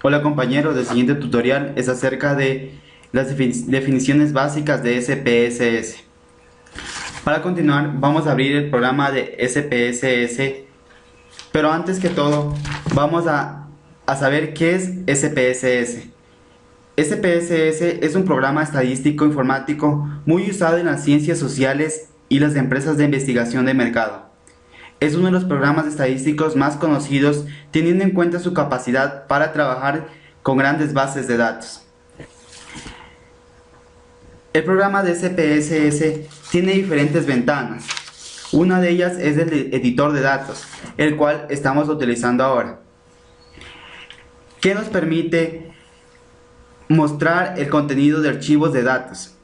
Hola compañeros, el siguiente tutorial es acerca de las definiciones básicas de SPSS. Para continuar, vamos a abrir el programa de SPSS, pero antes que todo, vamos a saber qué es SPSS. SPSS es un programa estadístico informático muy usado en las ciencias sociales y las empresas de investigación de mercado. Es uno de los programas estadísticos más conocidos, teniendo en cuenta su capacidad para trabajar con grandes bases de datos. El programa de SPSS tiene diferentes ventanas. Una de ellas es el editor de datos, el cual estamos utilizando ahora, que nos permite mostrar el contenido de archivos de datos.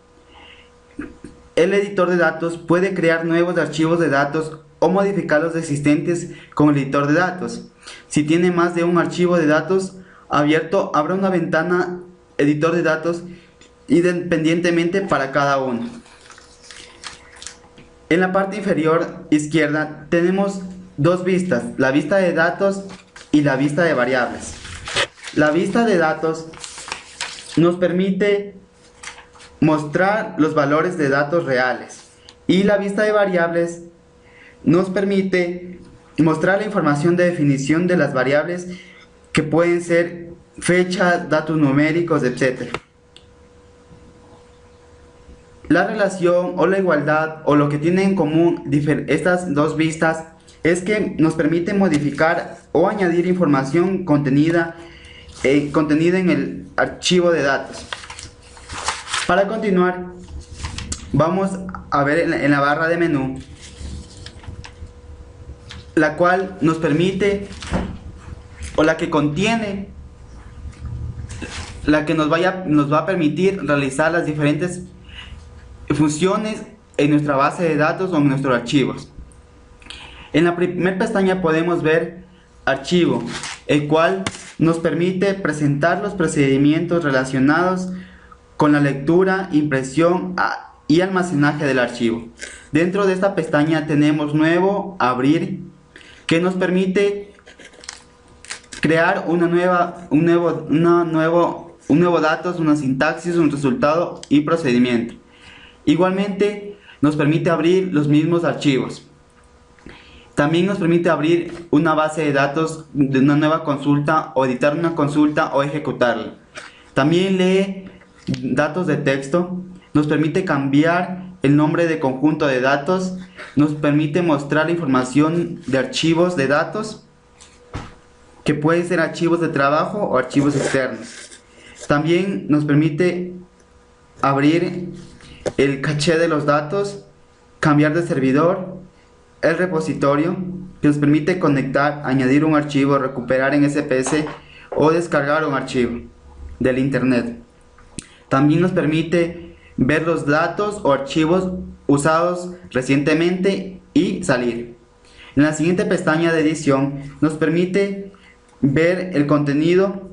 El editor de datos puede crear nuevos archivos de datos o modificar los existentes con el editor de datos. Si tiene más de un archivo de datos abierto, habrá una ventana editor de datos independientemente para cada uno. En la parte inferior izquierda tenemos dos vistas, la vista de datos y la vista de variables. La vista de datos nos permite mostrar los valores de datos reales y la vista de variables nos permite mostrar la información de definición de las variables que pueden ser fechas, datos numéricos, etc. La relación o la igualdad o lo que tienen en común estas dos vistas es que nos permite modificar o añadir información contenida en el archivo de datos. Para continuar, vamos a ver en la barra de menú, la cual nos permite, o la que contiene, la que nos va a permitir realizar las diferentes funciones en nuestra base de datos o en nuestros archivos. En la primera pestaña podemos ver archivo, el cual nos permite presentar los procedimientos relacionados con la lectura, impresión y almacenaje del archivo. Dentro de esta pestaña tenemos nuevo, abrir, que nos permite crear un nuevo datos, una sintaxis, un resultado y procedimiento. Igualmente nos permite abrir los mismos archivos. También nos permite abrir una base de datos de una nueva consulta o editar una consulta o ejecutarla. También lee datos de texto, nos permite cambiar el nombre de conjunto de datos, nos permite mostrar información de archivos de datos, que pueden ser archivos de trabajo o archivos externos. También nos permite abrir el caché de los datos, cambiar de servidor, el repositorio, que nos permite conectar, añadir un archivo, recuperar en SPS o descargar un archivo del internet. También nos permite ver los datos o archivos usados recientemente y salir. En la siguiente pestaña de edición nos permite ver el contenido,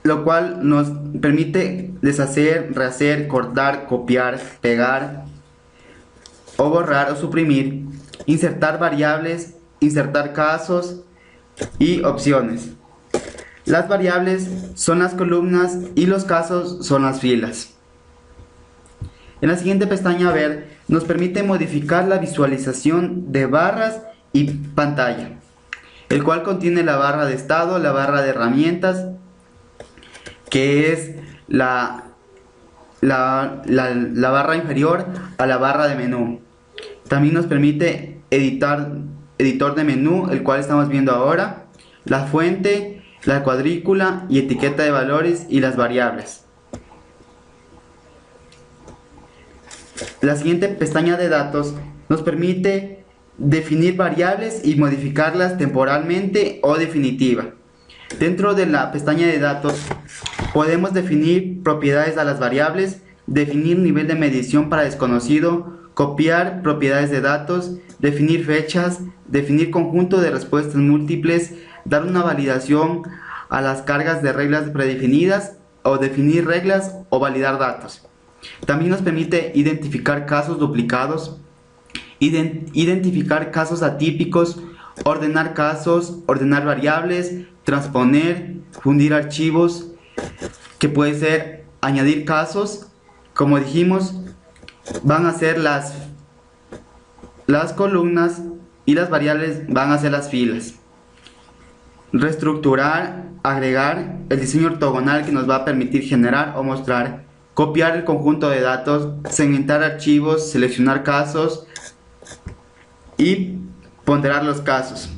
lo cual nos permite deshacer, rehacer, cortar, copiar, pegar o borrar o suprimir, insertar variables, insertar casos y opciones. Las variables son las columnas y los casos son las filas. En la siguiente pestaña ver nos permite modificar la visualización de barras y pantalla, el cual contiene la barra de estado, la barra de herramientas, que es la barra inferior a la barra de menú. También nos permite editor de menú, el cual estamos viendo ahora, la fuente, la cuadrícula y etiqueta de valores y las variables. La siguiente pestaña de datos nos permite definir variables y modificarlas temporalmente o definitiva. Dentro de la pestaña de datos podemos definir propiedades a las variables, definir nivel de medición para desconocido, copiar propiedades de datos, definir fechas, definir conjunto de respuestas múltiples, dar una validación a las cargas de reglas predefinidas o definir reglas o validar datos. También nos permite identificar casos duplicados, identificar casos atípicos ordenar casos, ordenar variables, transponer, fundir archivos, que puede ser añadir casos, como dijimos, van a ser las columnas y las variables van a ser las filas. Reestructurar, agregar el diseño ortogonal que nos va a permitir generar o mostrar, copiar el conjunto de datos, segmentar archivos, seleccionar casos y ponderar los casos.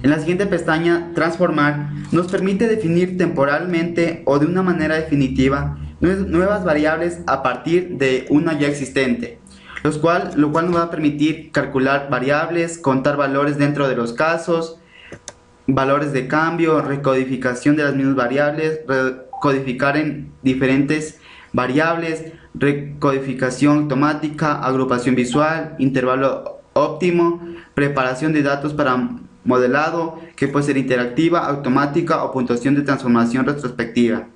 En la siguiente pestaña, transformar, nos permite definir temporalmente o de una manera definitiva nuevas variables a partir de una ya existente, lo cual nos va a permitir calcular variables, contar valores dentro de los casos, valores de cambio, recodificación de las mismas variables, recodificar en diferentes variables, recodificación automática, agrupación visual, intervalo óptimo, preparación de datos para modelado, que puede ser interactiva, automática o puntuación de transformación retrospectiva.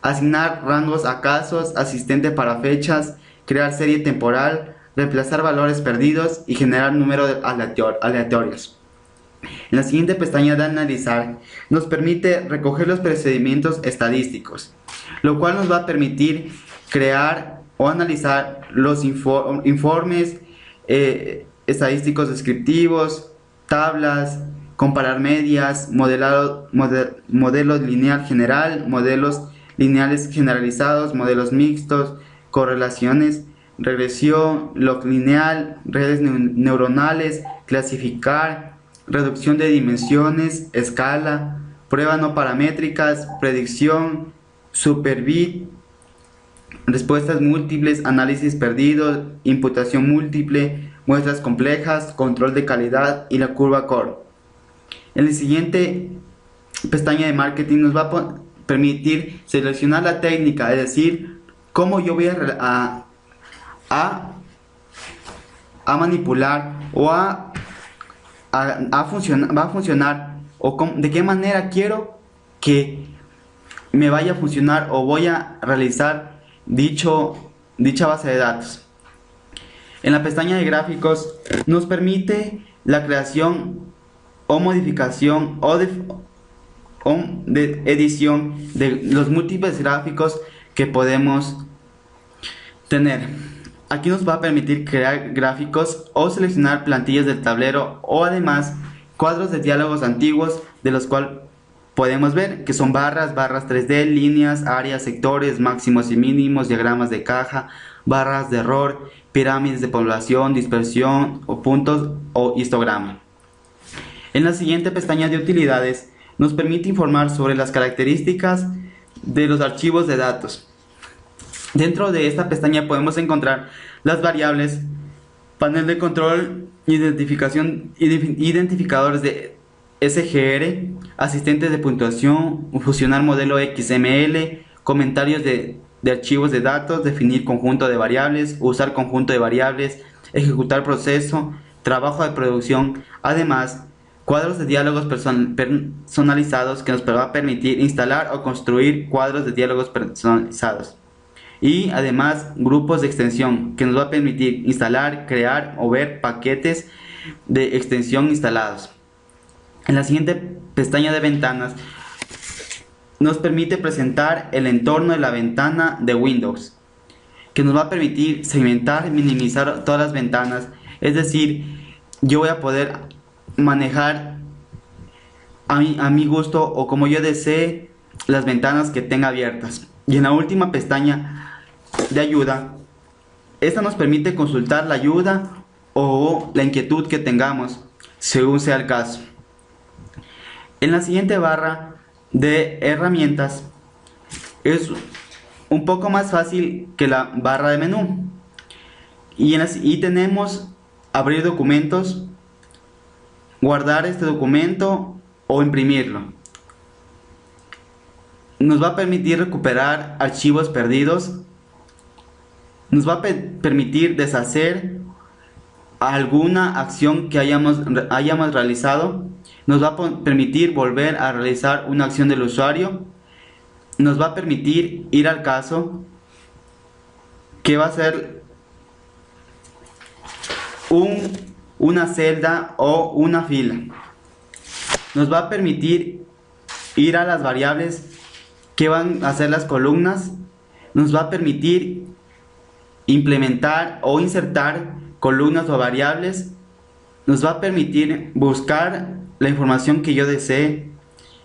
Asignar rangos a casos, asistente para fechas, crear serie temporal, reemplazar valores perdidos y generar números aleatorios. En la siguiente pestaña de analizar, nos permite recoger los procedimientos estadísticos, lo cual nos va a permitir crear o analizar los informes estadísticos descriptivos, tablas, comparar medias, modelos lineal general, modelos lineales generalizados, modelos mixtos, correlaciones, regresión, log lineal, redes neuronales, clasificar, reducción de dimensiones, escala, pruebas no paramétricas, predicción, superbit, respuestas múltiples, análisis perdido, imputación múltiple, muestras complejas, control de calidad y la curva core. En la siguiente pestaña de marketing nos va a permitir seleccionar la técnica, es decir, cómo yo voy a manipular o va a funcionar o de qué manera quiero que me vaya a funcionar o voy a realizar dicha base de datos. En la pestaña de gráficos nos permite la creación o modificación o de edición de los múltiples gráficos que podemos tener. Aquí nos va a permitir crear gráficos o seleccionar plantillas del tablero o además cuadros de diálogos antiguos de los cuales podemos ver que son barras 3D, líneas, áreas, sectores, máximos y mínimos, diagramas de caja, barras de error, pirámides de población, dispersión o puntos o histograma. En la siguiente pestaña de utilidades nos permite informar sobre las características de los archivos de datos. Dentro de esta pestaña podemos encontrar las variables, panel de control, identificadores de SGR, asistentes de puntuación, fusionar modelo XML, comentarios de archivos de datos, definir conjunto de variables, usar conjunto de variables, ejecutar proceso, trabajo de producción, además cuadros de diálogos personalizados que nos va a permitir instalar o construir cuadros de diálogos personalizados. Y además grupos de extensión que nos va a permitir instalar, crear o ver paquetes de extensión instalados. En la siguiente pestaña de ventanas nos permite presentar el entorno de la ventana de Windows, que nos va a permitir segmentar y minimizar todas las ventanas. Es decir, yo voy a poder manejar a mi gusto o como yo desee las ventanas que tenga abiertas. Y en la última pestaña de ayuda, esta nos permite consultar la ayuda o la inquietud que tengamos según sea el caso. En la siguiente barra de herramientas es un poco más fácil que la barra de menú y tenemos abrir documentos, guardar este documento o imprimirlo. Nos va a permitir recuperar archivos perdidos, nos va a permitir deshacer alguna acción que hayamos realizado, nos va a permitir volver a realizar una acción del usuario, nos va a permitir ir al caso, que va a ser una celda o una fila. Nos va a permitir ir a las variables que van a ser las columnas. Nos va a permitir implementar o insertar columnas o variables. Nos va a permitir buscar la información que yo desee.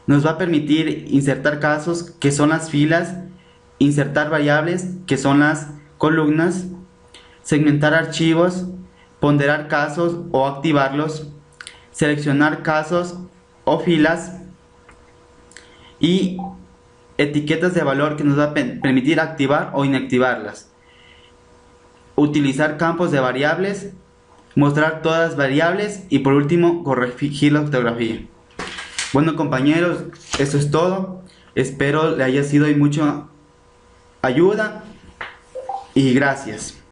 Nos va a permitir insertar casos, que son las filas, insertar variables, que son las columnas, segmentar archivos, ponderar casos o activarlos, seleccionar casos o filas y etiquetas de valor que nos va a permitir activar o inactivarlas. Utilizar campos de variables, mostrar todas las variables y por último corregir la ortografía. Bueno compañeros, eso es todo. Espero le haya sido de mucha ayuda y gracias.